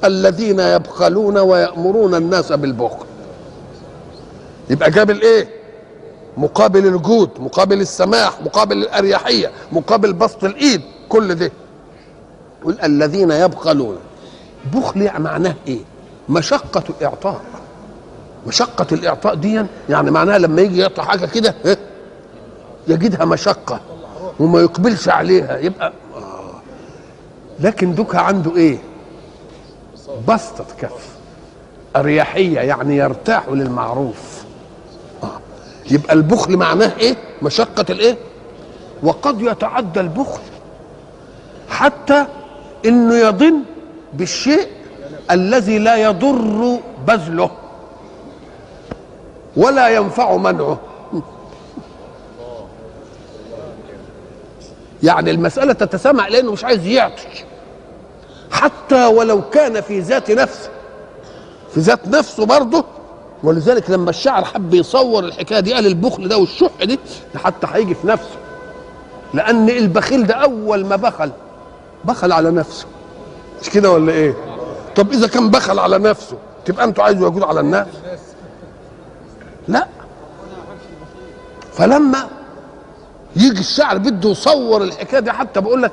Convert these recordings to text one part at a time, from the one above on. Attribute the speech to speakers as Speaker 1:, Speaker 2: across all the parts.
Speaker 1: الذين يبخلون ويأمرون الناس بالبخل. يبقى جاب الايه؟ مقابل الجود، مقابل السماح، مقابل الاريحيه، مقابل بسط الايد، كل ده. يقول الذين يبخلون. بخل يعني معناه ايه؟ مشقه الاعطاء. مشقه الاعطاء دي يعني معناها لما يجي يعطي حاجه كده يجدها مشقه وما يقبلش عليها، يبقى لكن دوكا عنده ايه؟ بسطة كف، اريحيه، يعني يرتاح للمعروف. يبقى البخل معناه ايه؟ مشقه الايه؟ وقد يتعدى البخل حتى انه يضن بالشيء الذي لا يضر بذله ولا ينفع منعه. يعني المسألة تتسامع لأنه مش عايز يعطي حتى ولو كان في ذات نفسه، في ذات نفسه برضه. ولذلك لما الشاعر حب يصور الحكاية دي قال البخل ده والشح دي حتى هيجي في نفسه، لأن البخيل ده أول ما بخل على نفسه، مش كده ولا إيه؟ طب إذا كان بخل على نفسه تبقى أنتوا عايزوا يوجدوا على الناس؟ لا. فلما يجي الشاعر بده يصور الحكايه دي حتى بقول لك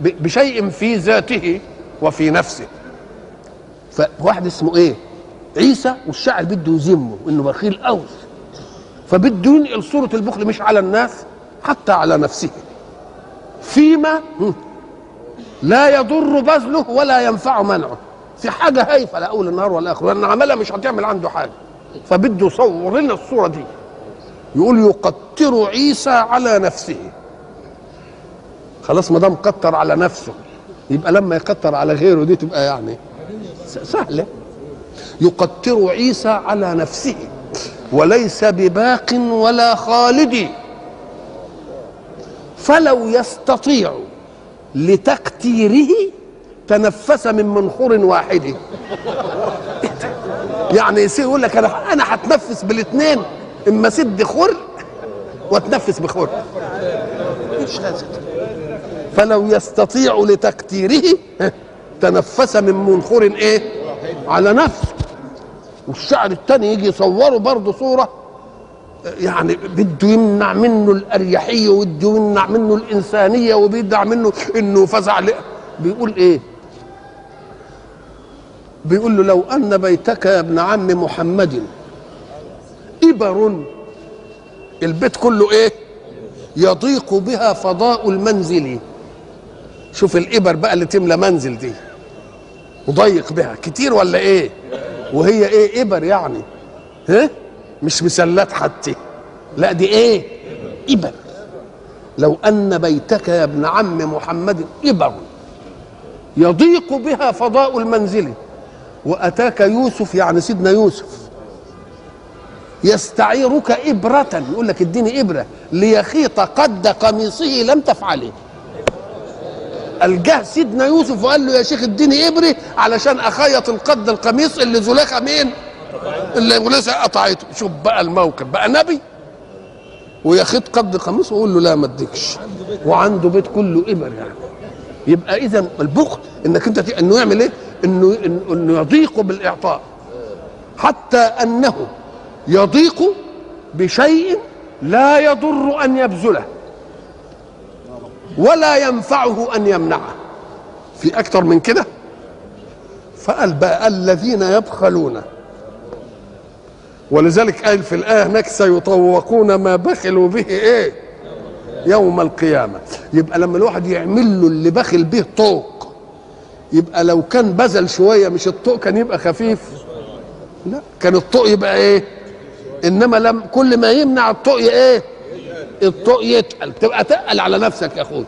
Speaker 1: بشيء في ذاته وفي نفسه. فواحد اسمه ايه؟ عيسى، والشاعر بده يذمه انه بخيل قوي، فبده ينقل صوره البخل مش على الناس حتى على نفسه، فيما لا يضر بذله ولا ينفع منعه، في حاجه هايفه لا اول النهار ولا اخر، لان عملها مش هتعمل عنده حاجه. فبده يصور لنا الصوره دي، يقول يقتر عيسى على نفسه. خلاص ما دام قتر على نفسه يبقى لما يقتر على غيره دي تبقى يعني سهله. يقتر عيسى على نفسه وليس بباق ولا خالد، فلو يستطيع لتقتيره تنفس من منخور واحد. يعني يصير يقول لك انا هتنفس بالاثنين، اما سد خر وتنفس بخر. ايش هذا؟ فلو يستطيع لتقتيره تنفس من منخور ايه؟ على نفسه. والشعر الثاني يجي يصوره برضه صوره يعني بده يمنع منه الاريحيه وبده يمنع منه الانسانيه وبيدع منه انه فزع. بيقول ايه؟ بيقول له لو ان بيتك يا ابن عم محمد إبر، البيت كله ايه؟ يضيق بها فضاء المنزل. شوف الإبر بقى اللي تملى منزل دي وضيق بها كتير ولا ايه؟ وهي ايه؟ إبر يعني مش مسلات حتى، لا دي ايه؟ إبر. لو أن بيتك يا ابن عم محمد إبر يضيق بها فضاء المنزل وأتاك يوسف، يعني سيدنا يوسف، يستعيرك إبرة، يقول لك اديني إبرة ليخيط قد قميصه لم تفعله. الجه سيدنا يوسف وقال له يا شيخ اديني إبرة علشان أخيط القد القميص اللي زليخة مين؟ اللي زليخة قطعته. شوف بقى الموقف، بقى نبي ويخيط قد قميصه ويقول له لا ما اديكش، وعنده بيت كله إبر. يعني يبقى إذا البخل انك انت انه يعمل ايه؟ انه يضيق بالاعطاء حتى انه يضيق بشيء لا يضر ان يبذله ولا ينفعه ان يمنعه. في اكتر من كده. فقال بقى الذين يبخلون، ولذلك قال في الايه هناك سيطوقون ما بخلوا به ايه؟ يوم القيامه. يبقى لما الواحد يعمل له اللي بخل به طوق، يبقى لو كان بذل شويه مش الطوق كان يبقى خفيف، لا كان الطوق يبقى ايه؟ انما كل ما يمنع الطوق ايه؟ الطوق يتقل، تبقى تقل على نفسك يا اخوي.